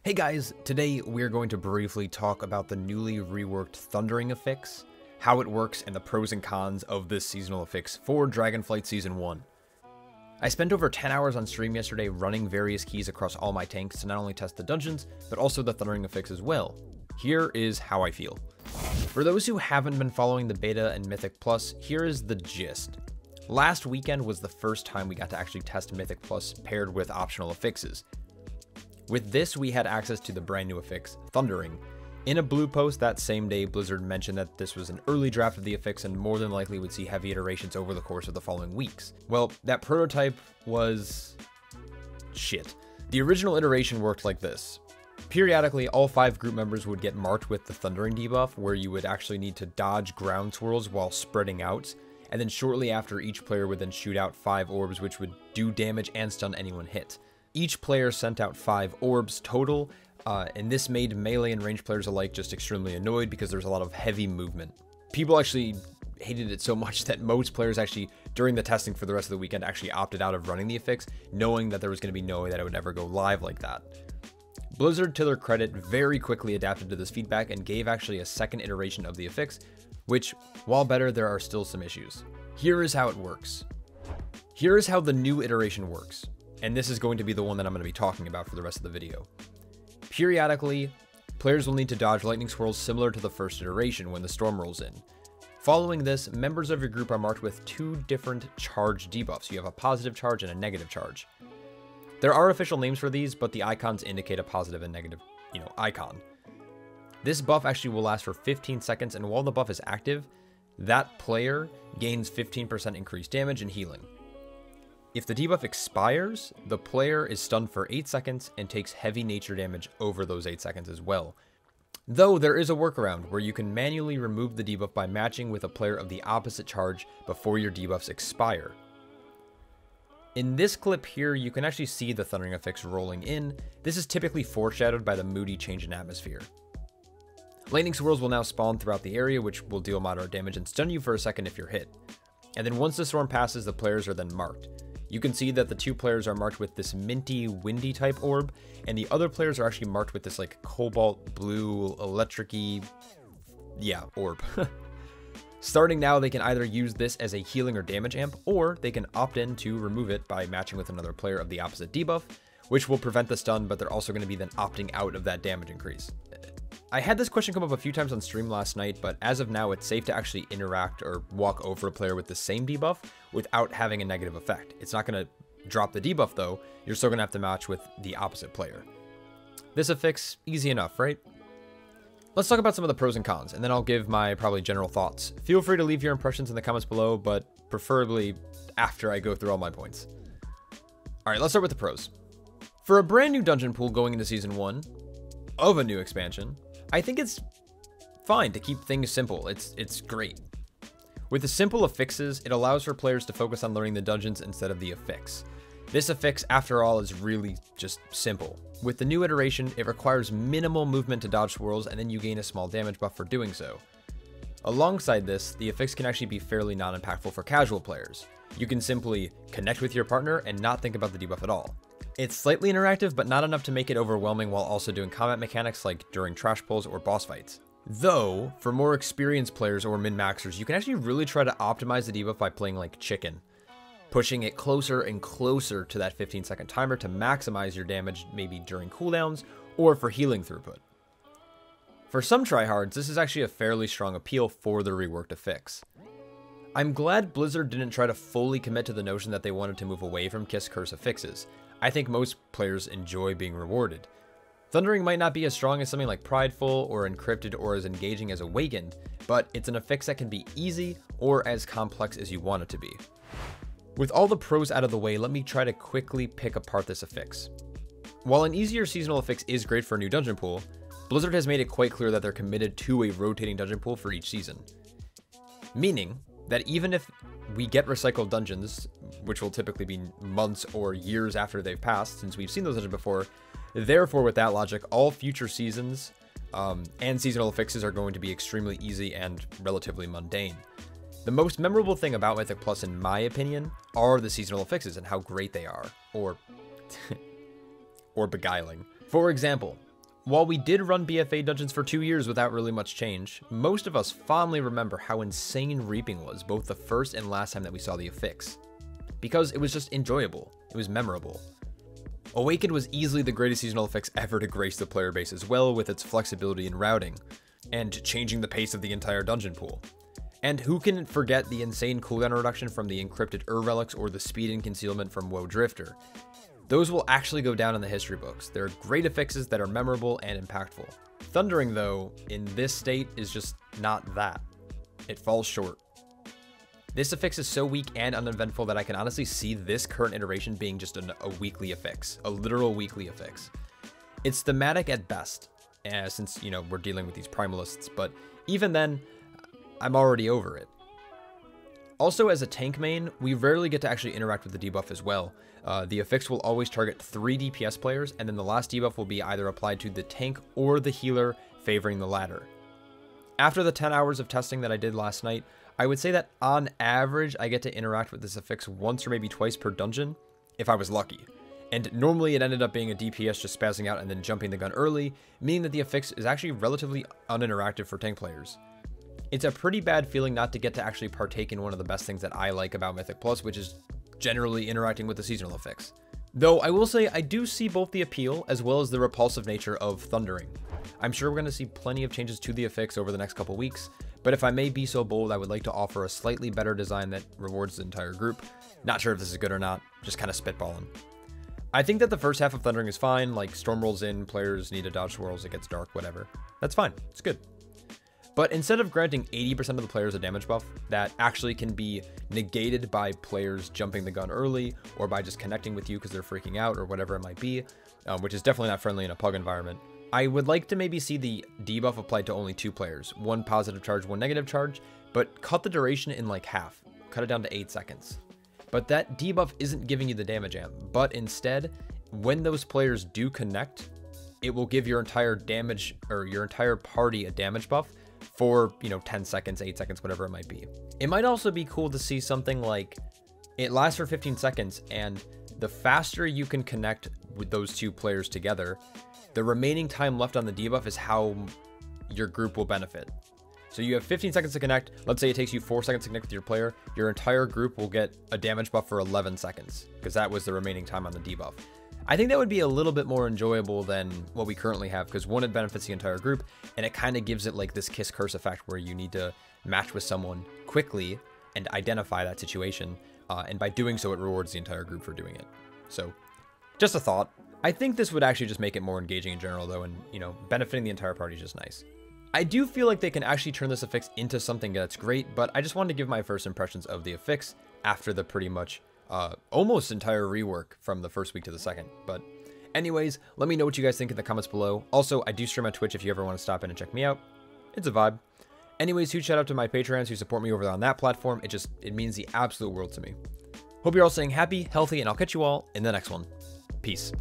Hey guys, today we're going to briefly talk about the newly reworked Thundering Affix, how it works, and the pros and cons of this seasonal affix for Dragonflight Season 1. I spent over 10 hours on stream yesterday running various keys across all my tanks to not only test the dungeons, but also the Thundering Affix as well. Here is how I feel. For those who haven't been following the beta and Mythic Plus, here is the gist. Last weekend was the first time we got to actually test Mythic Plus paired with optional affixes. With this, we had access to the brand new affix, Thundering. In a blue post that same day, Blizzard mentioned that this was an early draft of the affix and more than likely would see heavy iterations over the course of the following weeks. Well, that prototype was shit. The original iteration worked like this. Periodically, all 5 group members would get marked with the Thundering debuff, where you would actually need to dodge ground swirls while spreading out, and then shortly after, each player would then shoot out 5 orbs which would do damage and stun anyone hit. Each player sent out 5 orbs total, and this made melee and ranged players alike just extremely annoyed because there's a lot of heavy movement. People actually hated it so much that most players actually, during the testing for the rest of the weekend, actually opted out of running the affix, knowing that there was going to be no way that it would ever go live like that. Blizzard, to their credit, very quickly adapted to this feedback and gave actually a second iteration of the affix, which, while better, there are still some issues. Here is how it works. Here is how the new iteration works. And this is going to be the one that I'm going to be talking about for the rest of the video. Periodically, players will need to dodge lightning swirls similar to the first iteration when the storm rolls in. Following this, members of your group are marked with 2 different charge debuffs. You have a positive charge and a negative charge. There are official names for these, but the icons indicate a positive and negative, icon. This buff actually will last for 15 seconds, and while the buff is active, that player gains 15% increased damage and healing. If the debuff expires, the player is stunned for 8 seconds and takes heavy nature damage over those 8 seconds as well. Though there is a workaround where you can manually remove the debuff by matching with a player of the opposite charge before your debuffs expire. In this clip here, you can actually see the Thundering Affix rolling in. This is typically foreshadowed by the moody change in atmosphere. Lightning swirls will now spawn throughout the area, which will deal moderate damage and stun you for a second if you're hit. And then once the storm passes, the players are then marked. You can see that the 2 players are marked with this minty, windy type orb, and the other players are actually marked with this like cobalt blue, electric-y, orb. Starting now, they can either use this as a healing or damage amp, or they can opt in to remove it by matching with another player of the opposite debuff, which will prevent the stun, but they're also going to be then opting out of that damage increase. I had this question come up a few times on stream last night, but as of now, it's safe to actually interact or walk over a player with the same debuff without having a negative effect. It's not going to drop the debuff though, you're still going to have to match with the opposite player. This affix, easy enough, right? Let's talk about some of the pros and cons, and then I'll give my probably general thoughts. Feel free to leave your impressions in the comments below, but preferably after I go through all my points. Alright, let's start with the pros. For a brand new dungeon pool going into Season 1 of a new expansion, I think it's fine to keep things simple. It's great. With the simple affixes, it allows for players to focus on learning the dungeons instead of the affix. This affix, after all, is really just simple. With the new iteration, it requires minimal movement to dodge swirls, and then you gain a small damage buff for doing so. Alongside this, the affix can actually be fairly non-impactful for casual players. You can simply connect with your partner and not think about the debuff at all. It's slightly interactive, but not enough to make it overwhelming while also doing combat mechanics like during trash pulls or boss fights. Though, for more experienced players or min-maxers, you can actually really try to optimize the debuff by playing like chicken, pushing it closer and closer to that 15-second timer to maximize your damage maybe during cooldowns or for healing throughput. For some tryhards, this is actually a fairly strong appeal for the reworked affix. I'm glad Blizzard didn't try to fully commit to the notion that they wanted to move away from Kiss Curse affixes. I think most players enjoy being rewarded. Thundering might not be as strong as something like Prideful or Encrypted or as engaging as Awakened, but it's an affix that can be easy or as complex as you want it to be. With all the pros out of the way, let me try to quickly pick apart this affix. While an easier seasonal affix is great for a new dungeon pool, Blizzard has made it quite clear that they're committed to a rotating dungeon pool for each season. Meaning that even if we get recycled dungeons, which will typically be months or years after they've passed, since we've seen those dungeons before, therefore with that logic, all future seasons and seasonal affixes are going to be extremely easy and relatively mundane. The most memorable thing about Mythic Plus, in my opinion, are the seasonal affixes and how great they are, or beguiling. For example, While we did run BFA dungeons for 2 years without really much change, most of us fondly remember how insane Reaping was both the first and last time that we saw the affix. Because it was just enjoyable, it was memorable. Awakened was easily the greatest seasonal affix ever to grace the player base as well, with its flexibility in routing, and changing the pace of the entire dungeon pool. And who can forget the insane cooldown reduction from the encrypted relics or the speed and concealment from Woe Drifter. Those will actually go down in the history books. They're great affixes that are memorable and impactful. Thundering, though, in this state is just not that. It falls short. This affix is so weak and uneventful that I can honestly see this current iteration being just a weekly affix, a literal weekly affix. It's thematic at best, since, you know, we're dealing with these primalists, but even then, I'm already over it. Also, as a tank main, we rarely get to actually interact with the debuff as well. The affix will always target 3 DPS players, and then the last debuff will be either applied to the tank or the healer, favoring the latter. After the 10 hours of testing that I did last night, I would say that on average, I get to interact with this affix once or maybe twice per dungeon, if I was lucky. And normally it ended up being a DPS just spazzing out and then jumping the gun early, meaning that the affix is actually relatively uninteractive for tank players. It's a pretty bad feeling not to get to actually partake in one of the best things that I like about Mythic Plus, which is generally interacting with the seasonal affix. Though I will say I do see both the appeal as well as the repulsive nature of Thundering. I'm sure we're going to see plenty of changes to the affix over the next couple weeks, but if I may be so bold, I would like to offer a slightly better design that rewards the entire group. Not sure if this is good or not, just kind of spitballing. I think that the first half of Thundering is fine, like storm rolls in, players need to dodge swirls, it gets dark, whatever. That's fine, it's good. But instead of granting 80% of the players a damage buff that actually can be negated by players jumping the gun early or by just connecting with you because they're freaking out or whatever it might be, which is definitely not friendly in a pug environment, I would like to maybe see the debuff applied to only 2 players, 1 positive charge, 1 negative charge, but cut the duration in like half, cut it down to 8 seconds. But that debuff isn't giving you the damage amp, but instead, when those players do connect, it will give your entire damage or your entire party a damage buff for, you know, 10 seconds, 8 seconds, whatever it might be. It might also be cool to see something like it lasts for 15 seconds, and the faster you can connect with those 2 players together, the remaining time left on the debuff is how your group will benefit. So you have 15 seconds to connect. Let's say it takes you 4 seconds to connect with your player. Your entire group will get a damage buff for 11 seconds because that was the remaining time on the debuff. I think that would be a little bit more enjoyable than what we currently have because 1, it benefits the entire group, and it kind of gives it like this kiss curse effect where you need to match with someone quickly and identify that situation. And by doing so, it rewards the entire group for doing it. So just a thought. I think this would actually just make it more engaging in general though, and, you know, benefiting the entire party is just nice. I do feel like they can actually turn this affix into something that's great, but I just wanted to give my first impressions of the affix after the pretty much almost entire rework from the first week to the second. But anyways, let me know what you guys think in the comments below. Also, I do stream on Twitch if you ever want to stop in and check me out. It's a vibe. Anyways, huge shout out to my Patreons who support me over on that platform. It means the absolute world to me. Hope you're all staying happy, healthy, and I'll catch you all in the next one. Peace.